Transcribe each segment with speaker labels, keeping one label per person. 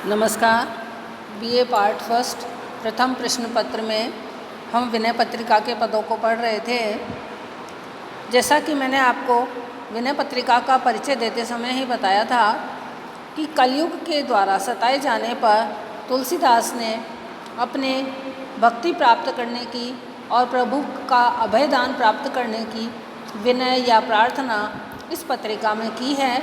Speaker 1: नमस्कार। BA part first प्रथम प्रश्न पत्र में हम विनय पत्रिका के पदों को पढ़ रहे थे। जैसा कि मैंने आपको विनय पत्रिका का परिचय देते समय ही बताया था कि कलयुग के द्वारा सताए जाने पर तुलसीदास ने अपने भक्ति प्राप्त करने की और प्रभु का अभयदान प्राप्त करने की विनय या प्रार्थना इस पत्रिका में की है।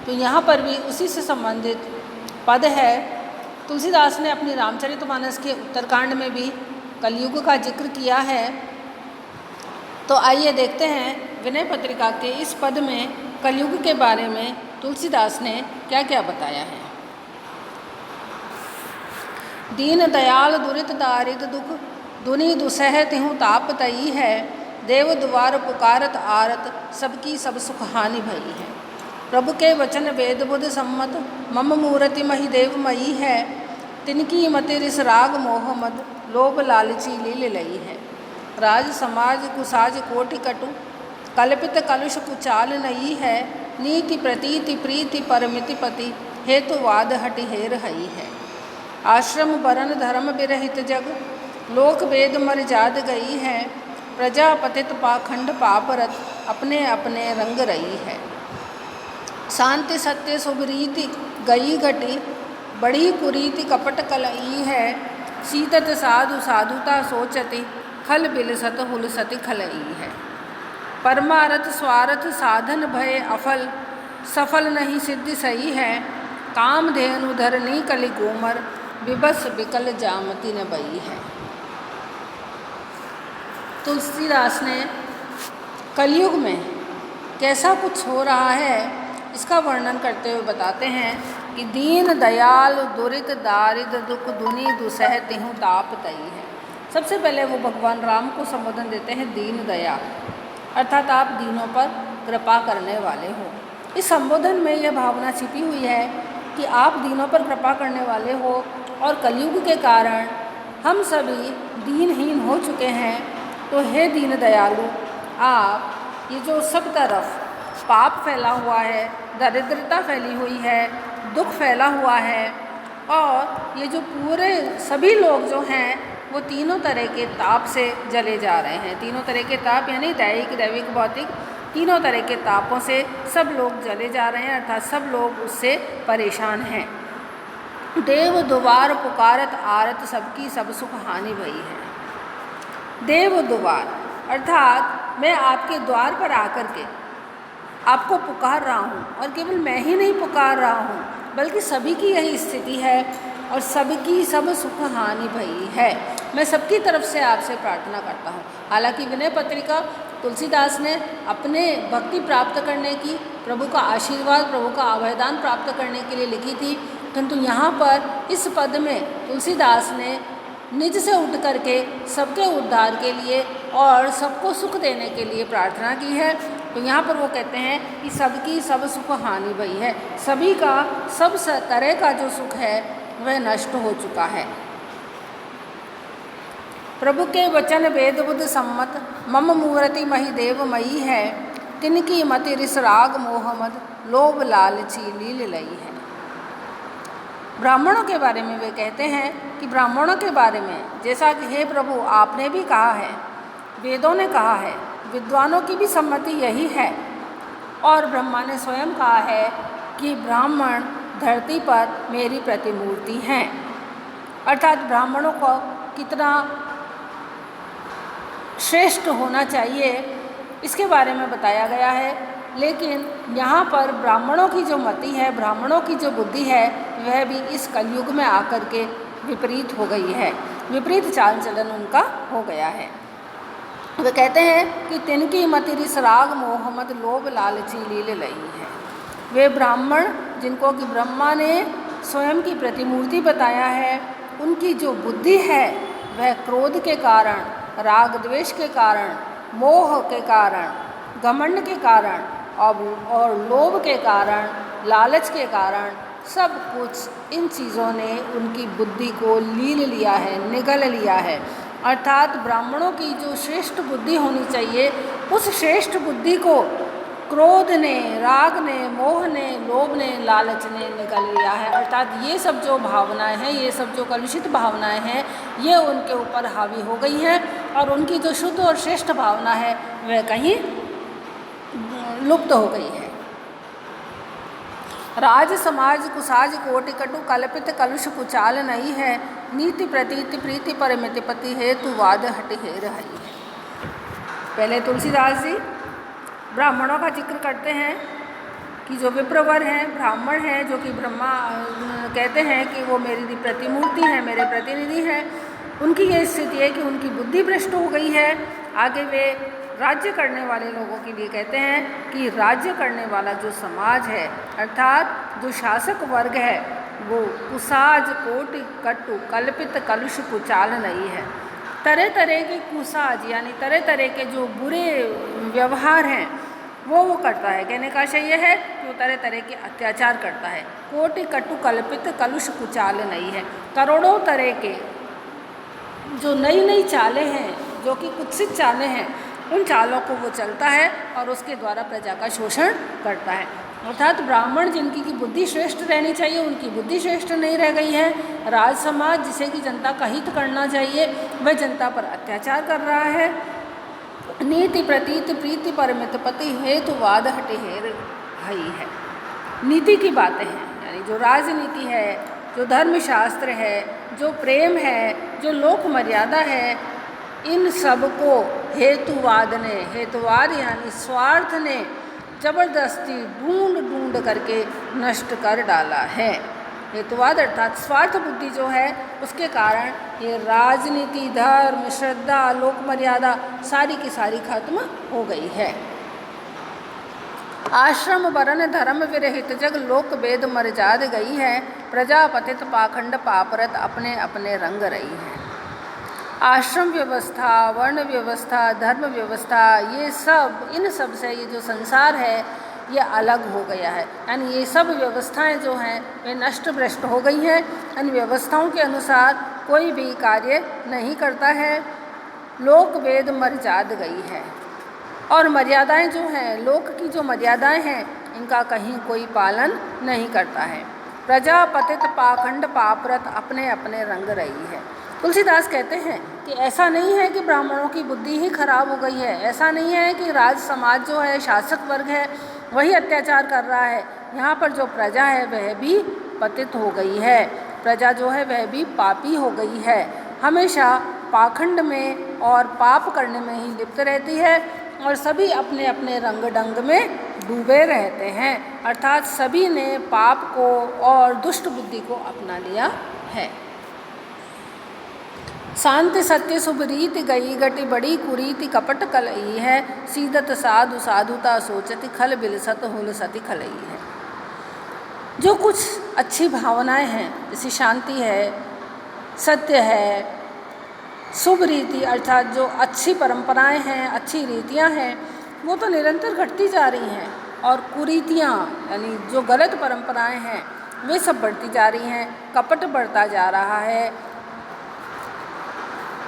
Speaker 1: तो यहाँ पर भी उसी से संबंधित पद है। तुलसीदास ने अपनी रामचरितमानस के उत्तरकांड में भी कलयुग का जिक्र किया है। तो आइए देखते हैं विनय पत्रिका के इस पद में कलयुग के बारे में तुलसीदास ने क्या क्या बताया है। दीन दयाल दुरित दारिद दुख दुनि दुसह तिहु ताप तई है। देव द्वार पुकारत आरत सबकी सब सुख हानि भई है। प्रभु के वचन वेद बुध सम्मत मम मूर्ति मही देव मई है। तिनकी मति रिस राग मोह मद लोभ लालची लील लई है। राज समाज कुसाज कोटि कटु कल्पित कलुष कुचाल नई है। नीति प्रतीति प्रीति परमिति पति हेतुवाद हटि हेर हई है। आश्रम बरन धर्म विरहित जग लोक वेद मर जाद गई है। प्रजा पतित पाखंड पापरत अपने अपने रंग रही है। शांति सत्य शुभरीति गई घटी बड़ी कुरीति कपट कलई है। शीतत साधु साधुता सोचति खल बिलसत हुलसति खलई है। परमारथ स्वार्थ साधन भय अफल सफल नहीं सिद्धि सही है। काम धेनु धरनी कलि गोमर विबस विकल जामति न बई है। तुलसीदास ने कलयुग में कैसा कुछ हो रहा है इसका वर्णन करते हुए बताते हैं कि दीन दयाल दुरित दारिद दुख दुनि दुसह तिहु ताप तई है। सबसे पहले वो भगवान राम को संबोधन देते हैं दीन दयाल, अर्थात आप दीनों पर कृपा करने वाले हो। इस संबोधन में यह भावना छिपी हुई है कि आप दीनों पर कृपा करने वाले हो और कलयुग के कारण हम सभी दीनहीन हो चुके हैं। तो हे दीन दयालु, आप ये जो सब तरफ पाप फैला हुआ है, दरिद्रता फैली हुई है, दुख फैला हुआ है और ये जो पूरे सभी लोग जो हैं वो तीनों तरह के ताप से जले जा रहे हैं। तीनों तरह के ताप यानी दैहिक दैविक भौतिक तीनों तरह के तापों से सब लोग जले जा रहे हैं, अर्थात सब लोग उससे परेशान हैं। देव द्वार पुकारत आरत सबकी सब सुख हानि भई है। देव द्वार अर्थात मैं आपके द्वार पर आकर के आपको पुकार रहा हूँ और केवल मैं ही नहीं पुकार रहा हूँ बल्कि सभी की यही स्थिति है और सबकी सब सुख हानि भई है। मैं सबकी तरफ से आपसे प्रार्थना करता हूँ। हालांकि विनय पत्रिका तुलसीदास ने अपने भक्ति प्राप्त करने की, प्रभु का आशीर्वाद, प्रभु का अभयदान प्राप्त करने के लिए लिखी थी, किंतु यहाँ पर इस पद में तुलसीदास ने निज से उठ करके सबके उद्धार के लिए और सबको सुख देने के लिए प्रार्थना की है। तो यहाँ पर वो कहते हैं कि सबकी सब सुख हानि भई है। सभी का सब तरह का जो सुख है वह नष्ट हो चुका है। प्रभु के वचन वेद बुध सम्मत मम मूर्ति मही देव मई है। तिनकी मति रिस राग मोह मद लोभ लालची लील लई है। ब्राह्मणों के बारे में वे कहते हैं कि ब्राह्मणों के बारे में जैसा कि हे प्रभु आपने भी कहा है, वेदों ने कहा है, विद्वानों की भी सम्मति यही है और ब्रह्मा ने स्वयं कहा है कि ब्राह्मण धरती पर मेरी प्रतिमूर्ति हैं। अर्थात ब्राह्मणों को कितना श्रेष्ठ होना चाहिए इसके बारे में बताया गया है। लेकिन यहाँ पर ब्राह्मणों की जो मति है, ब्राह्मणों की जो बुद्धि है वह भी इस कलयुग में आकर के विपरीत हो गई है, विपरीत चाल चलन उनका हो गया है। वे कहते हैं कि तिनकी मति रिस राग मोह मद लोभ लालची लील लई है। वे ब्राह्मण जिनको कि ब्रह्मा ने स्वयं की प्रतिमूर्ति बताया है, उनकी जो बुद्धि है वह क्रोध के कारण, राग द्वेष के कारण, मोह के कारण, घमंड के कारण और लोभ के कारण, लालच के कारण सब कुछ इन चीज़ों ने उनकी बुद्धि को लील लिया है, निगल लिया है। अर्थात ब्राह्मणों की जो श्रेष्ठ बुद्धि होनी चाहिए उस श्रेष्ठ बुद्धि को क्रोध ने, राग ने, मोह ने, लोभ ने, लालच ने निकल लिया है। अर्थात ये सब जो भावनाएं हैं, ये सब जो कलुषित भावनाएं हैं, ये उनके ऊपर हावी हो गई हैं और उनकी जो शुद्ध और श्रेष्ठ भावना है वह कहीं लुप्त हो गई है। राज समाज कुसाज कोटि कटु कल्पित कलुष कुचाल नहीं है, नीति प्रतीति प्रीति परमिति पति हेतु वाद हटि हेर हई है। पहले तुलसीदास जी ब्राह्मणों का जिक्र करते हैं कि जो विप्रवर हैं, ब्राह्मण हैं, जो कि ब्रह्मा कहते हैं कि वो मेरी प्रतिमूर्ति है, मेरे प्रतिनिधि हैं, उनकी ये स्थिति है कि उनकी बुद्धि भ्रष्ट हो गई है। आगे वे राज्य करने वाले लोगों के लिए कहते हैं कि राज्य करने वाला जो समाज है, अर्थात जो शासक वर्ग है, वो कुसाज कोटि कटु कल्पित कलुष कुचाल नहीं है। तरह तरह के कुसाज यानी तरह तरह के जो बुरे व्यवहार हैं वो करता है। कहने का आशय यह है कि वो तरह तरह के अत्याचार करता है। कोटि कटु कल्पित कलुष कुचाल नहीं है। करोड़ों तरह के जो नई नई चालें हैं, जो कि कुत्सित चालें हैं, उन चालों को वो चलता है और उसके द्वारा प्रजा का शोषण करता है। अर्थात ब्राह्मण जिनकी की बुद्धि श्रेष्ठ रहनी चाहिए, उनकी बुद्धि श्रेष्ठ नहीं रह गई है। राज समाज जिसे कि जनता का हित करना चाहिए, वह जनता पर अत्याचार कर रहा है। नीति प्रतीत प्रीति परमित पति हेतु वाद हटे हेर हई है। नीति की बातें हैं, यानी जो राजनीति है, जो धर्मशास्त्र है, जो प्रेम है, जो लोक मर्यादा है, इन सब को हेतुवाद ने, हेतुवाद यानी स्वार्थ ने जबरदस्ती ढूंढ ढूंढ करके नष्ट कर डाला है। हेतुवाद अर्थात स्वार्थ बुद्धि जो है, उसके कारण ये राजनीति, धर्म, श्रद्धा, लोक मर्यादा सारी की सारी खत्म हो गई है। आश्रम वरण धर्म विरहित जग लोक वेद मर्याद गई है, प्रजा पतित पाखंड पापरत अपने अपने रंग रही है। आश्रम व्यवस्था, वर्ण व्यवस्था, धर्म व्यवस्था, ये सब, इन सब से ये जो संसार है ये अलग हो गया है। यानी ये सब व्यवस्थाएं जो हैं वे नष्ट भ्रष्ट हो गई हैं। इन व्यवस्थाओं के अनुसार कोई भी कार्य नहीं करता है। लोक वेद मर्याद गई है और मर्यादाएं जो हैं, लोक की जो मर्यादाएं हैं, इनका कहीं कोई पालन नहीं करता है। प्रजा पतित पाखंड पापरत अपने अपने रंग रही है। तुलसीदास कहते हैं कि ऐसा नहीं है कि ब्राह्मणों की बुद्धि ही खराब हो गई है, ऐसा नहीं है कि राज समाज जो है, शासक वर्ग है, वही अत्याचार कर रहा है। यहाँ पर जो प्रजा है वह भी पतित हो गई है, प्रजा जो है वह भी पापी हो गई है, हमेशा पाखंड में और पाप करने में ही लिप्त रहती है और सभी अपने अपने रंग ढंग में डूबे रहते हैं। अर्थात सभी ने पाप को और दुष्ट बुद्धि को अपना लिया है। शांति सत्य शुभ रीति गई घटी बड़ी कुरीति कपट कलई है, सीदत साधु साधुता सोचति खल बिलसत हुल सति खलई है। जो कुछ अच्छी भावनाएं हैं, जैसे शांति है, सत्य है, शुभ रीति अर्थात जो अच्छी परंपराएं हैं, अच्छी रीतियां हैं, वो तो निरंतर घटती जा रही हैं और कुरीतियाँ यानी जो गलत परंपराएं हैं वे सब बढ़ती जा रही हैं, कपट बढ़ता जा रहा है।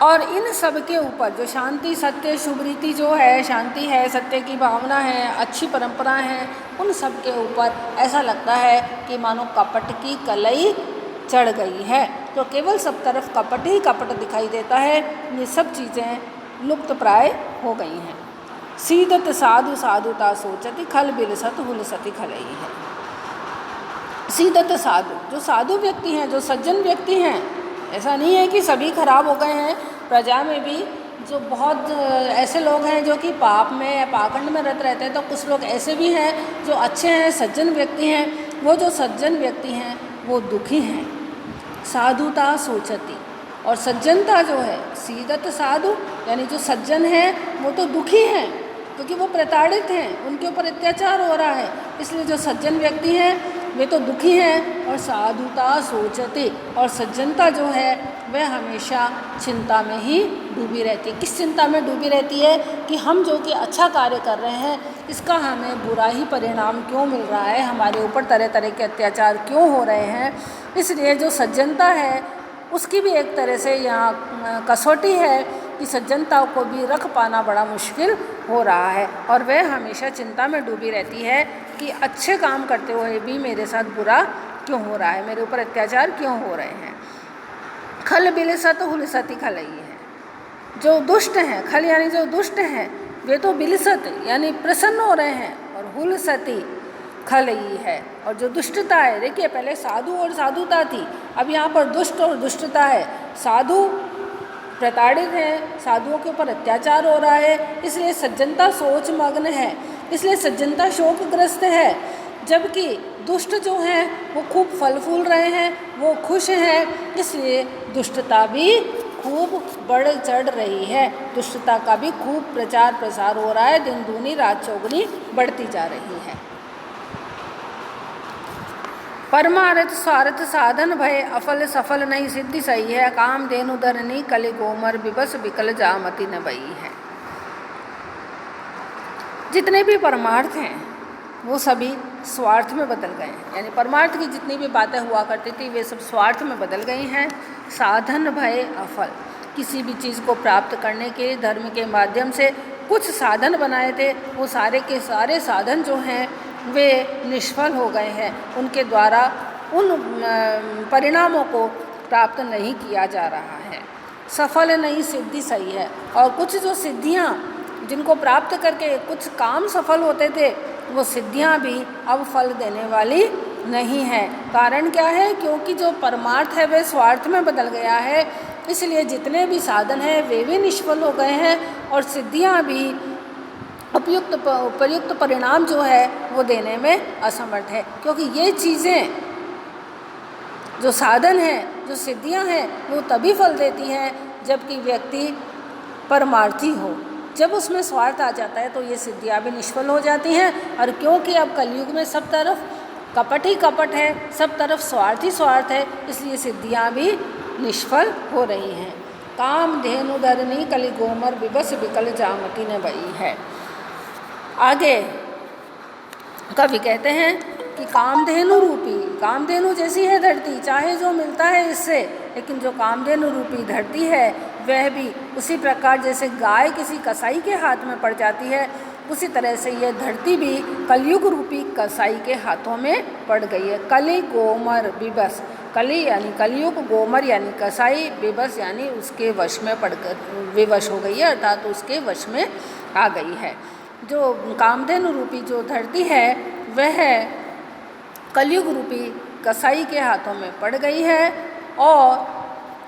Speaker 1: और इन सब के ऊपर जो शांति सत्य शुभ रीति जो है, शांति है, सत्य की भावना है, अच्छी परंपराएं हैं, उन सब के ऊपर ऐसा लगता है कि मानो कपट की कलई चढ़ गई है। तो केवल सब तरफ कपट ही कपट दिखाई देता है। ये सब चीज़ें लुप्त प्राय हो गई हैं। सीदत साधु साधुता सोचति खल बिलसत हुल सति खलई है। सीदत साधु, जो साधु व्यक्ति हैं, जो सज्जन व्यक्ति हैं, ऐसा नहीं है कि सभी खराब हो गए हैं। प्रजा में भी जो बहुत ऐसे लोग हैं जो कि पाप में या पाखंड में रत रहते हैं, तो कुछ लोग ऐसे भी हैं जो अच्छे हैं, सज्जन व्यक्ति हैं। वो जो सज्जन व्यक्ति हैं वो दुखी हैं। साधुता सोचती, और सज्जनता जो है, सीदत साधु यानी जो सज्जन हैं वो तो दुखी हैं क्योंकि वो प्रताड़ित हैं, उनके ऊपर अत्याचार हो रहा है, इसलिए जो सज्जन व्यक्ति हैं वे तो दुखी हैं। और साधुता सोचते, और सज्जनता जो है वह हमेशा चिंता में ही डूबी रहती है। किस चिंता में डूबी रहती है कि हम जो कि अच्छा कार्य कर रहे हैं, इसका हमें बुरा ही परिणाम क्यों मिल रहा है, हमारे ऊपर तरह तरह के अत्याचार क्यों हो रहे हैं। इसलिए जो सज्जनता है उसकी भी एक तरह से यहाँ कसौटी है कि सज्जनता को भी रख पाना बड़ा मुश्किल हो रहा है और वह हमेशा चिंता में डूबी रहती है कि अच्छे काम करते हुए भी मेरे साथ बुरा क्यों हो रहा है, मेरे ऊपर अत्याचार क्यों हो रहे हैं। खल बिलसत हुलसती खलई है, जो दुष्ट हैं, खल यानी जो दुष्ट हैं वे तो बिलसत यानी प्रसन्न हो रहे हैं, और हुलसती खलई है, और जो दुष्टता है, देखिए पहले साधु और साधुता थी, अब यहाँ पर दुष्ट और दुष्टता है। साधु प्रताड़ित हैं, साधुओं के ऊपर अत्याचार हो रहा है, इसलिए सज्जनता सोच मग्न है, इसलिए सज्जनता शोकग्रस्त है, जबकि दुष्ट जो हैं वो खूब फल फूल रहे हैं, वो खुश हैं, इसलिए दुष्टता भी खूब बढ़ चढ़ रही है, दुष्टता का भी खूब प्रचार प्रसार हो रहा है, दिन दूनी रात चौगुनी बढ़ती जा रही है। परमार्थ स्वार्थ साधन भय अफल सफल नहीं सिद्धि सही है, काम धेनु धरनी कलि गोमर विबस विकल जामति न बई है। जितने भी परमार्थ हैं वो सभी स्वार्थ में बदल गए हैं, यानी परमार्थ की जितनी भी बातें हुआ करती थी वे सब स्वार्थ में बदल गई हैं। साधन भय अफल, किसी भी चीज़ को प्राप्त करने के लिए धर्म के माध्यम से कुछ साधन बनाए थे, वो सारे के सारे साधन जो हैं वे निष्फल हो गए हैं, उनके द्वारा उन परिणामों को प्राप्त नहीं किया जा रहा है। सफल नहीं सिद्धि सही है, और कुछ जो सिद्धियाँ जिनको प्राप्त करके कुछ काम सफल होते थे वो सिद्धियाँ भी अब फल देने वाली नहीं है। कारण क्या है? क्योंकि जो परमार्थ है वह स्वार्थ में बदल गया है, इसलिए जितने भी साधन हैं वे भी निष्फल हो गए हैं, और सिद्धियाँ भी उपयुक्त परिणाम जो है वो देने में असमर्थ है। क्योंकि ये चीज़ें जो साधन हैं, जो सिद्धियां हैं, वो तभी फल देती हैं जबकि व्यक्ति परमार्थी हो। जब उसमें स्वार्थ आ जाता है तो ये सिद्धियां भी निष्फल हो जाती हैं। और क्योंकि अब कलयुग में सब तरफ कपट ही कपट है, सब तरफ स्वार्थ ही स्वार्थ है, इसलिए सिद्धियां भी निष्फल हो रही हैं। काम धेनु धरनी कलि गोमर विबस विकल जामति न बई है। आगे कवि कहते हैं कि कामधेनु रूपी, कामधेनु जैसी है धरती, चाहे जो मिलता है इससे, लेकिन जो कामधेनु रूपी धरती है वह भी उसी प्रकार जैसे गाय किसी कसाई के हाथ में पड़ जाती है, उसी तरह से यह धरती भी कलयुग रूपी कसाई के हाथों में पड़ गई है। कलि गोमर विबस, कलि यानी कलयुग, गोमर यानी कसाई, विबस यानी उसके वश में पड़कर विवश हो गई है, अर्थात तो उसके वश में आ गई है। जो कामधेनु रूपी जो धरती है वह कलयुग रूपी कसाई के हाथों में पड़ गई है, और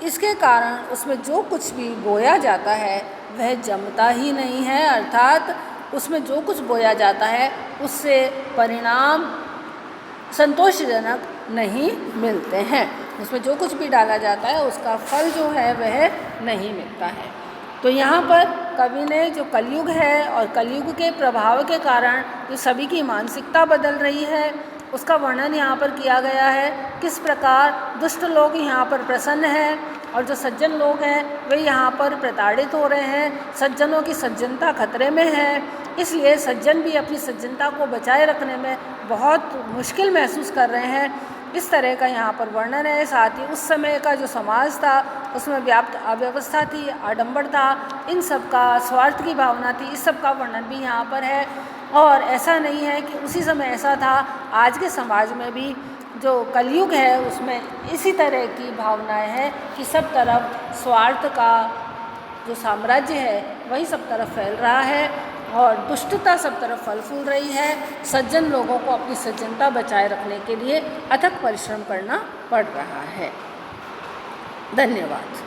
Speaker 1: इसके कारण उसमें जो कुछ भी बोया जाता है वह जमता ही नहीं है, अर्थात उसमें जो कुछ बोया जाता है उससे परिणाम संतोषजनक नहीं मिलते हैं। उसमें जो कुछ भी डाला जाता है उसका फल जो है वह नहीं मिलता है। तो यहाँ पर कवि ने जो कलयुग है और कलयुग के प्रभाव के कारण जो सभी की मानसिकता बदल रही है उसका वर्णन यहाँ पर किया गया है। किस प्रकार दुष्ट लोग यहाँ पर प्रसन्न हैं और जो सज्जन लोग हैं वे यहाँ पर प्रताड़ित हो रहे हैं। सज्जनों की सज्जनता खतरे में है, इसलिए सज्जन भी अपनी सज्जनता को बचाए रखने में बहुत मुश्किल महसूस कर रहे हैं। इस तरह का यहाँ पर वर्णन है। साथ ही उस समय का जो समाज था उसमें व्याप्त अव्यवस्था थी, आडंबर था, इन सब का स्वार्थ की भावना थी, इस सब का वर्णन भी यहाँ पर है। और ऐसा नहीं है कि उसी समय ऐसा था, आज के समाज में भी जो कलयुग है उसमें इसी तरह की भावनाएं हैं कि सब तरफ स्वार्थ का जो साम्राज्य है वही सब तरफ फैल रहा है और दुष्टता सब तरफ फल फूल रही है। सज्जन लोगों को अपनी सज्जनता बचाए रखने के लिए अथक परिश्रम करना पड़ रहा है। धन्यवाद।